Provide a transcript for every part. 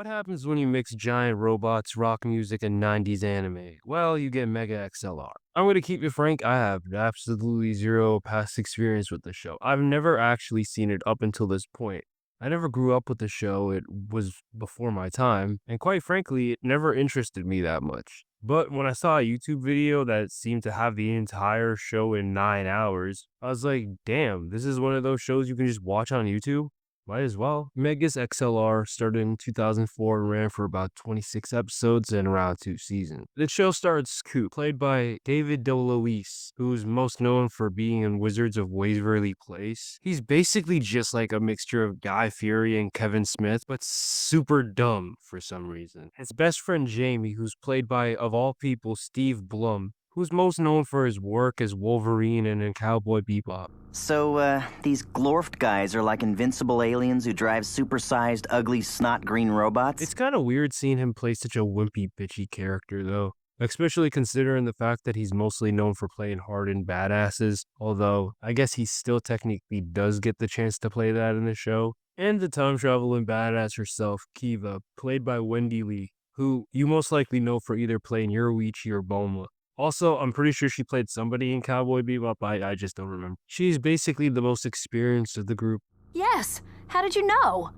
What happens when you mix giant robots, rock music, and 90s anime? Well, you get Mega XLR. I'm going to keep it frank, I have absolutely zero past experience with the show. I've never actually seen it up until this point. I never grew up with the show, it was before my time, and quite frankly, it never interested me that much. But when I saw a YouTube video that seemed to have the entire show in 9 hours, I was like, damn, this is one of those shows you can just watch on YouTube? Might as well. Megas XLR started in 2004 and ran for about 26 episodes and around 2 seasons. The show stars Coop, played by David DeLuise, who's most known for being in Wizards of Waverly Place. He's basically just like a mixture of Guy Fieri and Kevin Smith, but super dumb for some reason. His best friend Jamie, who's played by, of all people, Steve Blum, who's most known for his work as Wolverine and in Cowboy Bebop. So, these Glorft guys are like invincible aliens who drive supersized, ugly, snot green robots? It's kind of weird seeing him play such a wimpy, bitchy character, though. Especially considering the fact that he's mostly known for playing hardened badasses, although I guess he still technically does get the chance to play that in the show. And the time traveling badass herself, Kiva, played by Wendy Lee, who you most likely know for either playing Yoruichi or Bulma. Also, I'm pretty sure she played somebody in Cowboy Bebop, I just don't remember. She's basically the most experienced of the group. Yes. How did you know?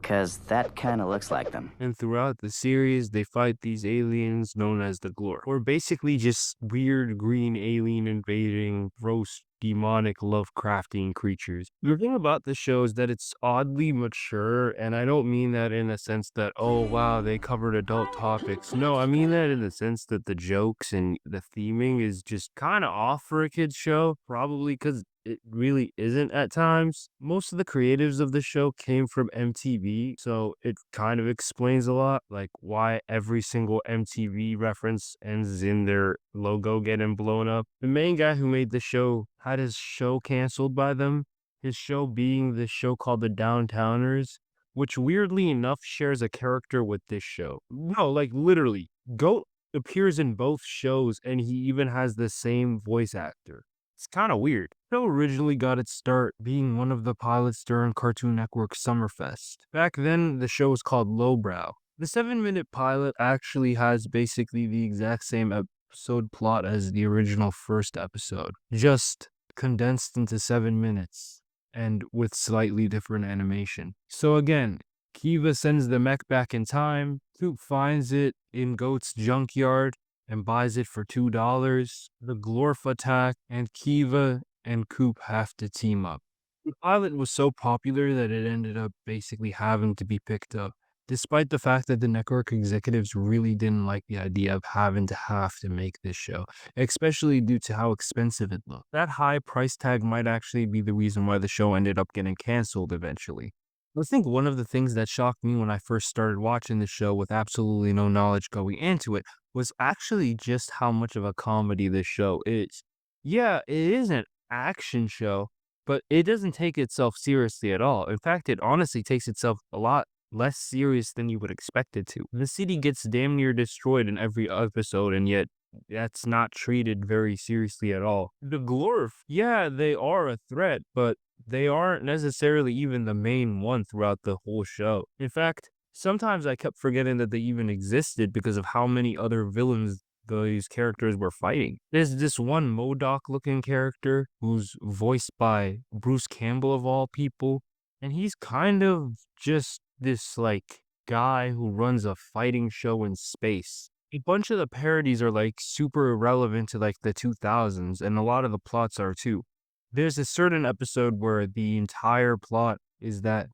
'Cause that kinda looks like them. And throughout the series, they fight these aliens known as the Glor, or basically just weird green alien invading, gross, demonic, Lovecraftian creatures. The thing about the show is that it's oddly mature, and I don't mean that in a sense that, oh wow, they covered adult topics. No, I mean that in the sense that the jokes and the theming is just kind of off for a kid's show, probably because it really isn't at times. Most of the creatives of the show came from MTV, so it kind of explains a lot, like why every single MTV reference ends in their logo getting blown up. The main guy who made the show had his show canceled by them, his show being this show called The Downtowners, which weirdly enough shares a character with this show. No, like literally, Goat appears in both shows and he even has the same voice actor. It's kind of weird. The show originally got its start being one of the pilots during Cartoon Network's Summerfest. Back then, the show was called Lowbrow. The 7-minute pilot actually has basically the exact same episode plot as the original first episode, just condensed into 7 minutes and with slightly different animation. So again, Kiva sends the mech back in time, Coop finds it in Goat's junkyard, and buys it for $2. The Glorf attack, and Kiva and Coop have to team up. The pilot was so popular that it ended up basically having to be picked up, despite the fact that the network executives really didn't like the idea of having to make this show, especially due to how expensive it looked. That high price tag might actually be the reason why the show ended up getting canceled eventually. I think one of the things that shocked me when I first started watching the show with absolutely no knowledge going into it was actually just how much of a comedy this show is. Yeah, it is an action show, but it doesn't take itself seriously at all. In fact, it honestly takes itself a lot less serious than you would expect it to. The city gets damn near destroyed in every episode, and yet that's not treated very seriously at all. The Glorf, yeah, they are a threat, but they aren't necessarily even the main one throughout the whole show. In fact, sometimes I kept forgetting that they even existed because of how many other villains these characters were fighting. There's this one Modoc looking character who's voiced by Bruce Campbell of all people, and he's kind of just this like guy who runs a fighting show in space. A bunch of the parodies are like super relevant to like the 2000s, and a lot of the plots are too. There's a certain episode where the entire plot is that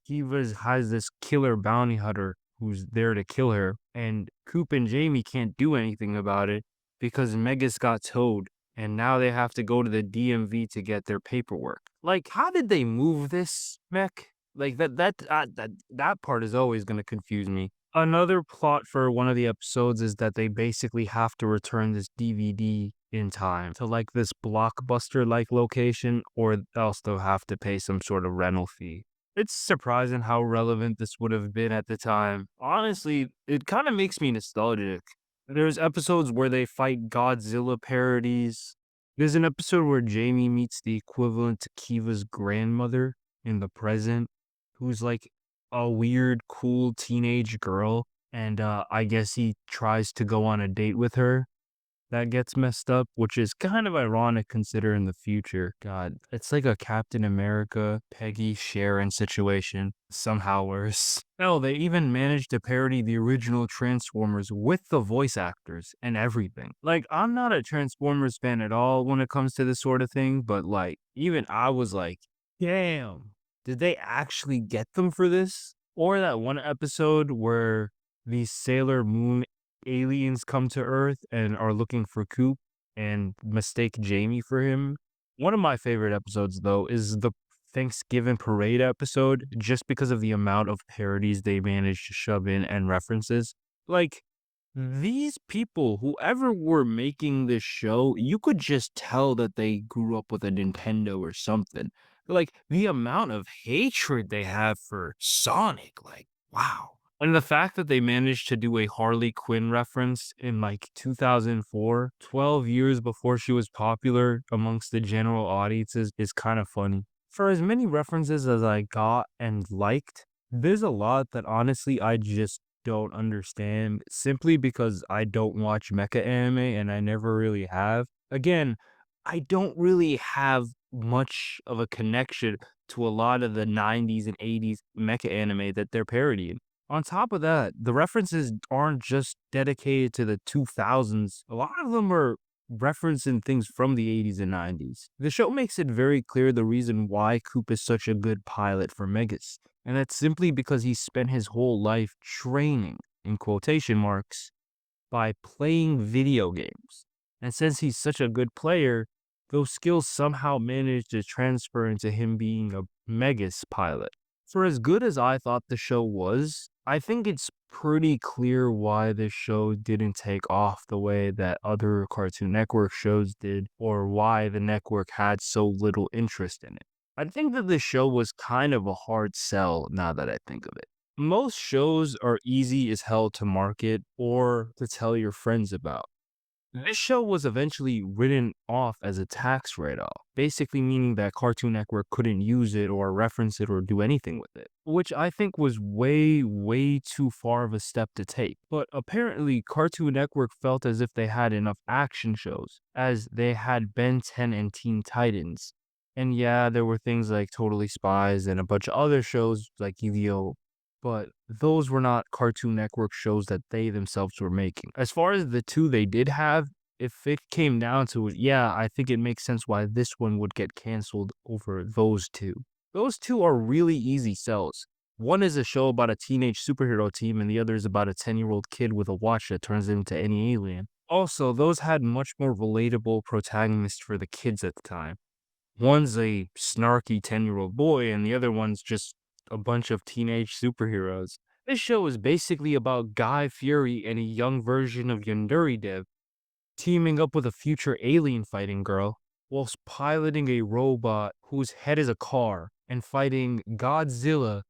has this killer bounty hunter who's there to kill her, and Coop and Jamie can't do anything about it because Megas got towed, and now they have to go to the DMV to get their paperwork. Like, how did they move this mech? Like that part is always gonna confuse me. Another plot for one of the episodes is that they basically have to return this DVD in time to like this blockbuster like location, or else they'll have to pay some sort of rental fee. It's surprising how relevant this would have been at the time. Honestly, it kind of makes me nostalgic. There's episodes where they fight Godzilla parodies. There's an episode where Jamie meets the equivalent to Kiva's grandmother in the present, who's like a weird, cool teenage girl. and I guess he tries to go on a date with her that gets messed up, which is kind of ironic considering the future. God, it's like a Captain America, Peggy Sharon situation, somehow worse. Hell, they even managed to parody the original Transformers with the voice actors and everything. Like, I'm not a Transformers fan at all when it comes to this sort of thing, but like, even I was like, damn, did they actually get them for this? Or that one episode where the Sailor Moon aliens come to Earth and are looking for Coop and mistake Jamie for him. One of my favorite episodes, though, is the Thanksgiving parade episode, just because of the amount of parodies they managed to shove in and references. Like, these people, whoever were making this show, you could just tell that they grew up with a Nintendo or something. Like, the amount of hatred they have for Sonic, like, wow. And the fact that they managed to do a Harley Quinn reference in like 2004, 12 years before she was popular amongst the general audiences, is kind of funny. For as many references as I got and liked, there's a lot that honestly I just don't understand simply because I don't watch mecha anime and I never really have. Again, I don't really have much of a connection to a lot of the 90s and 80s mecha anime that they're parodying. On top of that, the references aren't just dedicated to the 2000s. A lot of them are referencing things from the 80s and 90s. The show makes it very clear the reason why Coop is such a good pilot for Megas, and that's simply because he spent his whole life training, in quotation marks, by playing video games. And since he's such a good player, those skills somehow managed to transfer into him being a Megas pilot. For as good as I thought the show was, I think it's pretty clear why this show didn't take off the way that other Cartoon Network shows did, or why the network had so little interest in it. I think that this show was kind of a hard sell now that I think of it. Most shows are easy as hell to market or to tell your friends about. This show was eventually written off as a tax write-off, basically meaning that Cartoon Network couldn't use it or reference it or do anything with it, which I think was way, way too far of a step to take. But apparently, Cartoon Network felt as if they had enough action shows, as they had Ben 10 and Teen Titans. And yeah, there were things like Totally Spies and a bunch of other shows like Yu-Gi-Oh! But those were not Cartoon Network shows that they themselves were making. As far as the two they did have, if it came down to it, yeah, I think it makes sense why this one would get canceled over those two. Those two are really easy sells. One is a show about a teenage superhero team, and the other is about a 10-year-old kid with a watch that turns into any alien. Also, those had much more relatable protagonists for the kids at the time. One's a snarky 10-year-old boy, and the other one's just a bunch of teenage superheroes. This show is basically about Guy Fury and a young version of Yandere Dev teaming up with a future alien fighting girl whilst piloting a robot whose head is a car and fighting Godzilla,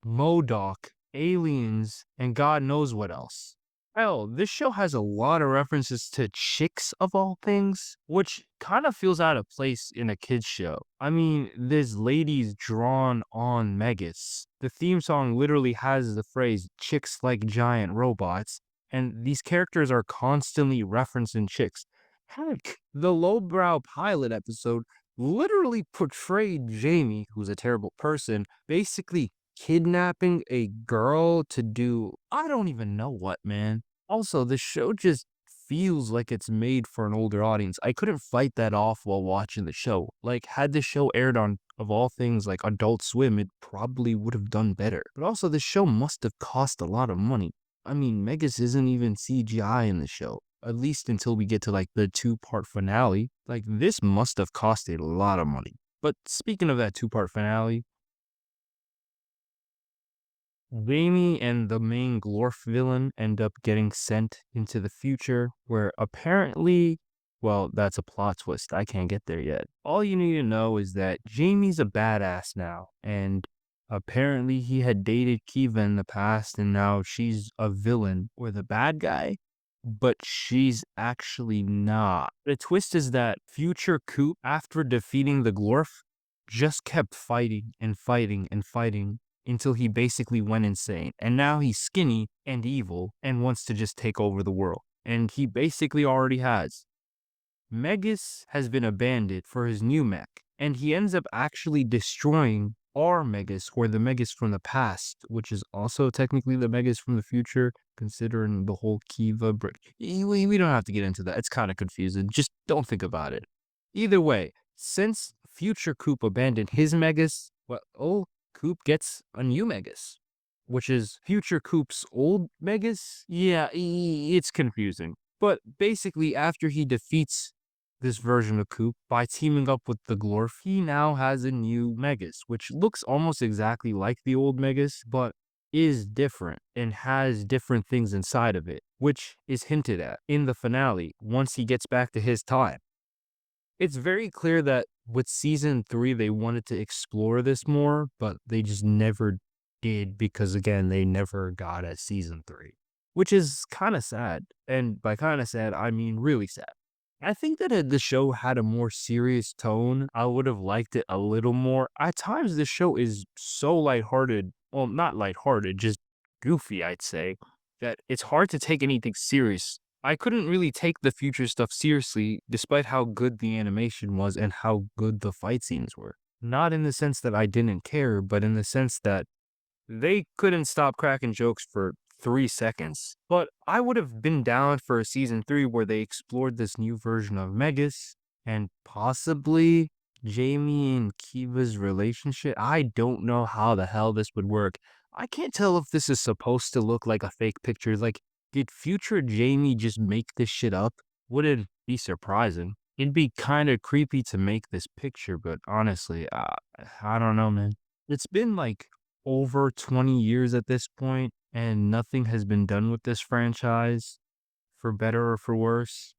MODOK, aliens, and God knows what else. Hell, this show has a lot of references to chicks of all things, which kind of feels out of place in a kid's show. I mean, there's ladies drawn on Megas. The theme song literally has the phrase chicks like giant robots, and these characters are constantly referencing chicks. Heck, the lowbrow pilot episode literally portrayed Jamie, who's a terrible person, basically kidnapping a girl to do I don't even know what, man. Also, the show just feels like it's made for an older audience. I couldn't fight that off while watching the show. Like, had the show aired on, of all things, like Adult Swim, it probably would have done better. But also, the show must have cost a lot of money. I mean, Megas isn't even CGI in the show, at least until we get to like the two-part finale. Like, this must have cost a lot of money. But speaking of that two-part finale, Jamie and the main Glorf villain end up getting sent into the future, where apparently, well, that's a plot twist. I can't get there yet. All you need to know is that Jamie's a badass now, and apparently he had dated Kiva in the past, and now she's a villain or the bad guy, but she's actually not. The twist is that future Coop, after defeating the Glorf, just kept fighting and fighting and fighting until he basically went insane. And now he's skinny and evil and wants to just take over the world. And he basically already has. Megas has been abandoned for his new mech, and he ends up actually destroying our Megas, or the Megas from the past, which is also technically the Megas from the future, considering the whole Kiva brick. We don't have to get into that. It's kind of confusing. Just don't think about it. Either way, since future Coop abandoned his Megas, well, old Coop gets a new Megas, which is future Coop's old Megas. Yeah, it's confusing. But basically, after he defeats this version of Coop by teaming up with the Glorf, he now has a new Megas, which looks almost exactly like the old Megas, but is different and has different things inside of it, which is hinted at in the finale once he gets back to his time. It's very clear that with season 3, they wanted to explore this more, but they just never did because, again, they never got a season 3, which is kind of sad. And by kind of sad, I mean really sad. I think that if the show had a more serious tone, I would have liked it a little more. At times, the show is so lighthearted. Well, not lighthearted, just goofy, I'd say, that it's hard to take anything serious. I couldn't really take the future stuff seriously, despite how good the animation was and how good the fight scenes were. Not in the sense that I didn't care, but in the sense that they couldn't stop cracking jokes for 3 seconds. But I would have been down for a season 3 where they explored this new version of Megas and possibly Jamie and Kiva's relationship. I don't know how the hell this would work. I can't tell if this is supposed to look like a fake picture. Like, did future Jamie just make this shit up? Wouldn't be surprising. It'd be kind of creepy to make this picture, but honestly, I don't know, man. It's been like over 20 years at this point, and nothing has been done with this franchise, for better or for worse.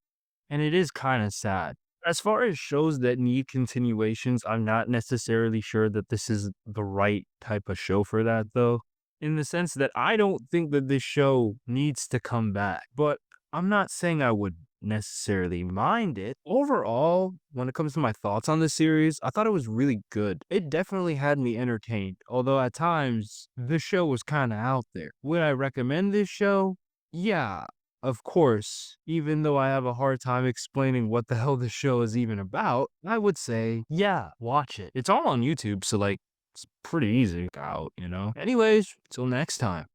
And it is kind of sad. As far as shows that need continuations, I'm not necessarily sure that this is the right type of show for that, though. In the sense that I don't think that this show needs to come back. But I'm not saying I would necessarily mind it. Overall, when it comes to my thoughts on the series, I thought it was really good. It definitely had me entertained, although at times the show was kind of out there. Would I recommend this show? Yeah, of course. Even though I have a hard time explaining what the hell this show is even about, I would say, yeah, watch it. It's all on YouTube, so like, it's pretty easy out, you know? Anyways, till next time.